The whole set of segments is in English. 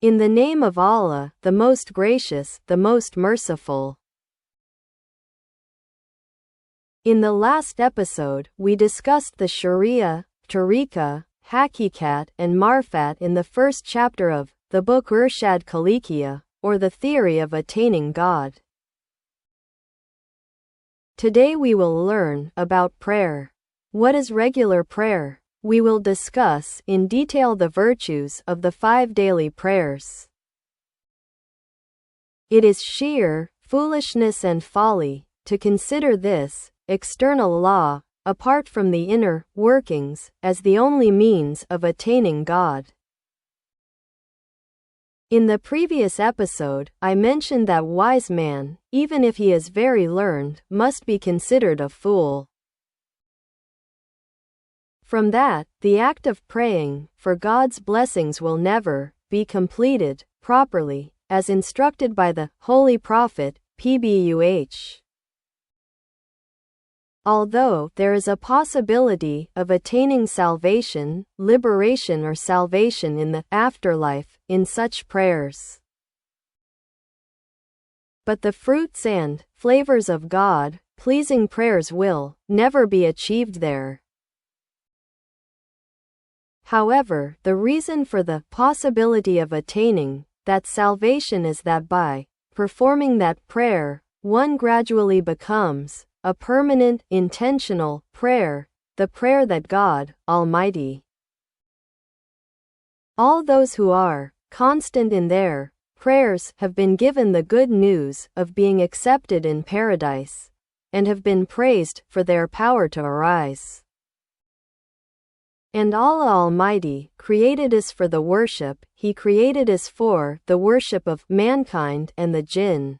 In the name of Allah, the most gracious, the most merciful. In the last episode, we discussed the Sharia, Tariqa, Hakikat, and Marfat in the first chapter of the book Irshad Khaliqiyya, or the theory of attaining God. Today we will learn about prayer. What is regular prayer? We will discuss in detail the virtues of the 5 daily prayers. It is sheer foolishness and folly to consider this external law, apart from the inner workings, as the only means of attaining God. In the previous episode, I mentioned that wise man, even if he is very learned, must be considered a fool. From that, the act of praying for God's blessings will never be completed properly, as instructed by the Holy Prophet, PBUH. Although there is a possibility of attaining salvation, liberation, or salvation in the afterlife in such prayers, but the fruits and flavors of God-pleasing prayers will never be achieved there. However, the reason for the possibility of attaining that salvation is that by performing that prayer, one gradually becomes a permanent, intentional prayer, the prayer that God Almighty. All those who are constant in their prayers have been given the good news of being accepted in paradise, and have been praised for their power to arise. And Allah Almighty created us for the worship, He created us for the worship of mankind and the jinn.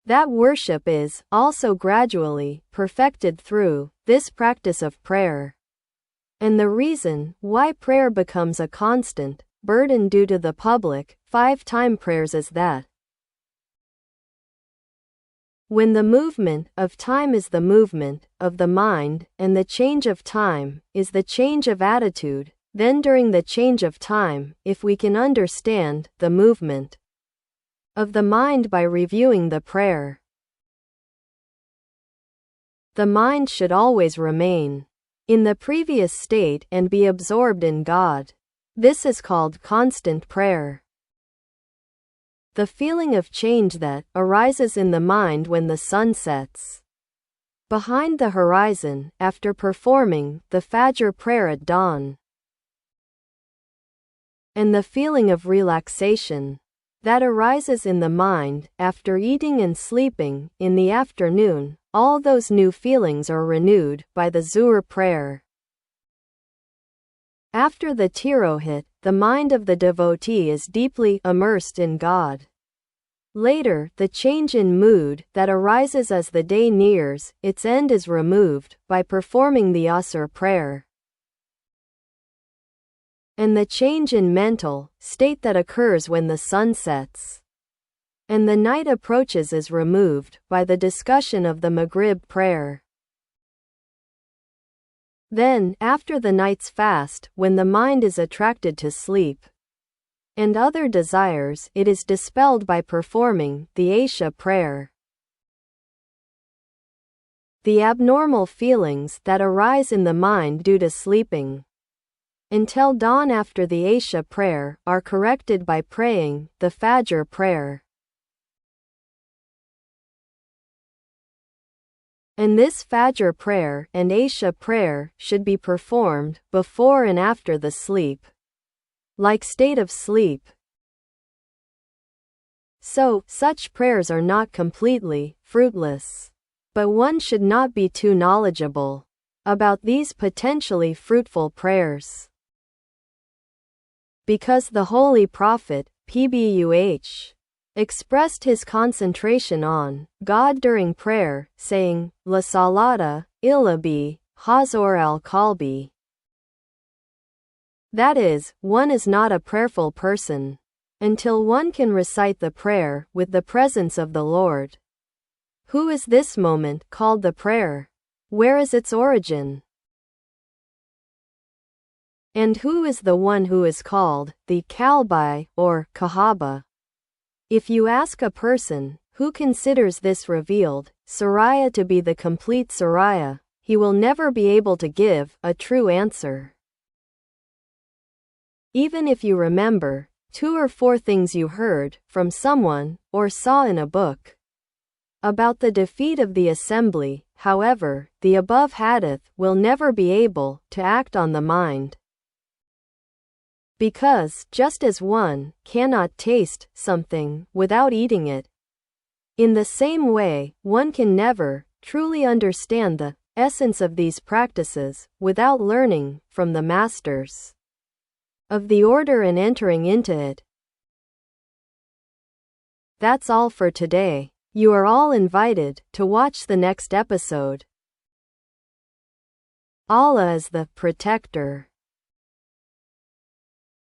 That worship is also gradually perfected through this practice of prayer. And the reason why prayer becomes a constant burden due to the public 5-time prayers is that when the movement of time is the movement of the mind, and the change of time is the change of attitude, then during the change of time, if we can understand the movement of the mind by reviewing the prayer, the mind should always remain in the previous state and be absorbed in God. This is called constant prayer. The feeling of change that arises in the mind when the sun sets behind the horizon after performing the Fajr prayer at dawn, and the feeling of relaxation that arises in the mind after eating and sleeping in the afternoon, all those new feelings are renewed by the Zuhr prayer. After the Tirohit, the mind of the devotee is deeply immersed in God. Later, the change in mood that arises as the day nears its end is removed by performing the Asr prayer. And the change in mental state that occurs when the sun sets and the night approaches is removed by the discussion of the Maghrib prayer. Then, after the night's fast, when the mind is attracted to sleep and other desires, it is dispelled by performing the Isha prayer. The abnormal feelings that arise in the mind due to sleeping until dawn after the Isha prayer are corrected by praying the Fajr prayer. And this Fajr prayer and Isha prayer should be performed before and after the sleep-like state of sleep. So, such prayers are not completely fruitless. But one should not be too knowledgeable about these potentially fruitful prayers, because the Holy Prophet, PBUH, expressed his concentration on God during prayer, saying, La salata illa bi hazor al-qalbi. That is, one is not a prayerful person until one can recite the prayer with the presence of the Lord. Who is this moment called the prayer? Where is its origin? And who is the one who is called the Kalbai or Kahaba? If you ask a person who considers this revealed Suraya to be the complete Suraya, he will never be able to give a true answer. Even if you remember 2 or 4 things you heard from someone or saw in a book about the defeat of the assembly, however, the above hadith will never be able to act on the mind. Because, just as one cannot taste something without eating it, in the same way, one can never truly understand the essence of these practices without learning from the masters of the order and entering into it. That's all for today. You are all invited to watch the next episode. Allah is the protector.